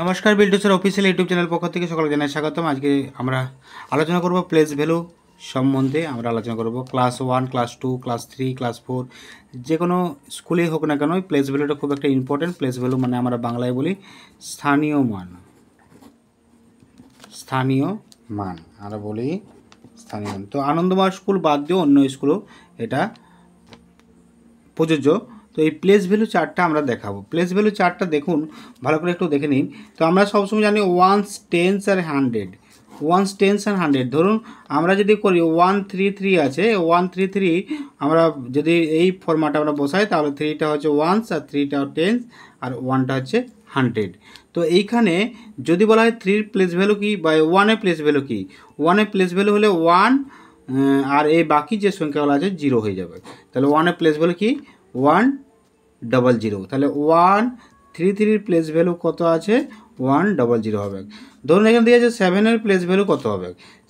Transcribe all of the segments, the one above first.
নমস্কার, বিল্ডুসের official YouTube channel পক্ষ থেকে সকলকে জানাই স্বাগতম। আজকে আমরা আলোচনা করব প্লেস ভ্যালু সম্বন্ধে। আমরা আলোচনা করব ক্লাস 1, ক্লাস 2, ক্লাস 3, ক্লাস 4 যে কোনো স্কুলেই হোক না কেন প্লেস ভ্যালুটা খুব একটা ইম্পর্টেন্ট। প্লেস ভ্যালু মানে আমরা বাংলায় বলি স্থানীয় মান। স্থানীয় মান আমরা বলি স্থানীয় মান। তো আনন্দময় স্কুল বাদ দিয়েও অন্য স্কুলও এটা প্রযোজ্য। তো এই প্লেস ভ্যালু চার্টটা আমরা দেখাবো। প্লেস ভ্যালু চার্টটা দেখুন, ভালো করে একটু দেখে নিন। তো আমরা সবসময় জানি ওয়ান্স, টেন্স আর 100। ওয়ান্স, টেন্স আর 100 ধরুন আমরা যদি করি 133 আছে, 133 আমরা যদি এই ফরম্যাটে আমরা বসাই তাহলে 3টা হচ্ছে ওয়ান্স আর 3টা টেন্স আর 1টা হচ্ছে 100। তো এইখানে যদি বলা হয় 3 প্লেস ভ্যালু কি বা 1-এর প্লেস ভ্যালু কি, 1-এর প্লেস ভ্যালু হলে 1 আর এই বাকি যে সংখ্যাগুলো আছে 0 হয়ে যাবে। তাহলে 1-এর প্লেস ভ্যালু কি 100। তাহলে 133 প্লেস ভ্যালু কত আছে 100 হবে। ধরুন এখানে দেওয়া আছে 7-এর প্লেস ভ্যালু কত হবে।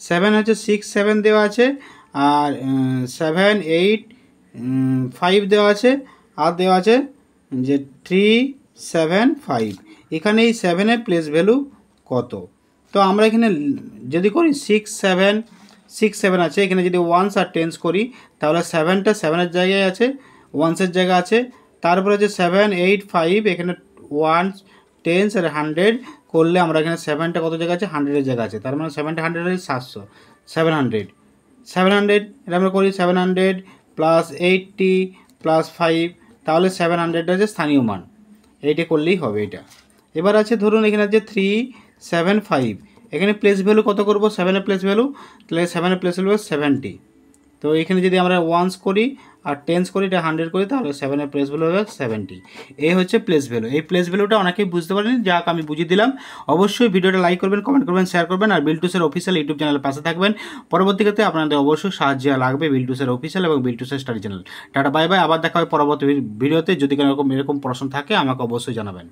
7 হচ্ছে 6, 7 দেওয়া আছে আর 7, 8, 5 দেওয়া আছে আর দেওয়া আছে যে 3, 7, 5। এখানে এই 7-এর প্লেস ভ্যালু কত। তো আমরা এখানে যদি করি 6, 7 আছে, এখানে যদি ওয়ান্স আর টেন্স করি তাহলে 7টা 7-এর জায়গায় আছে, ওয়ান্সের জায়গা আছে। তারপরে যে 7, 8, 5 এখানে ওয়ান্স, টেন্স আর 100 করলে আমরা এখানে 7টা কত জায়গা আছে 100-এর জায়গা আছে। তার মানে 7টা 100 আছে 700, 700 এটা আমরা করি 700 প্লাস 80 প্লাস 5, তাহলে 700 আছে স্থানীয় মান। এইটা করলেই হবে এটা। এবার আছে ধরুন এখানে আছে 3, 7, 5, এখানে প্লেস ভ্যালু কত করব 7-এর প্লেস ভ্যালু, তাহলে 7-এর প্লেস ভ্যালু 70। তো এখানে যদি আমরা ওয়ান্স করি আর টেন্স করি এটা 100 করি তাহলে 7-এর প্লেস ভ্যালু হবে 70। এই হচ্ছে প্লেস ভ্যালু। এই প্লেস ভ্যালুটা অনেকেই বুঝতে পারেনি, যাক আমি বুঝিয়ে দিলাম। অবশ্যই ভিডিওটা লাইক করবেন, কমেন্ট করবেন, শেয়ার করবেন আর বিল্টুসের অফিসিয়াল ইউটিউব চ্যানেলের পাশে থাকবেন। পরবর্তীতে আপনাদের অবশ্যই সাহায্য লাগবে বিল্টুসের অফিসিয়াল এবং বিল্টুসের study channel. Tata bye bye, আবার দেখা হবে পরবর্তী ভিডিওতে। যদি কোনো এরকম প্রশ্ন থাকে আমাকে অবশ্যই জানাবেন।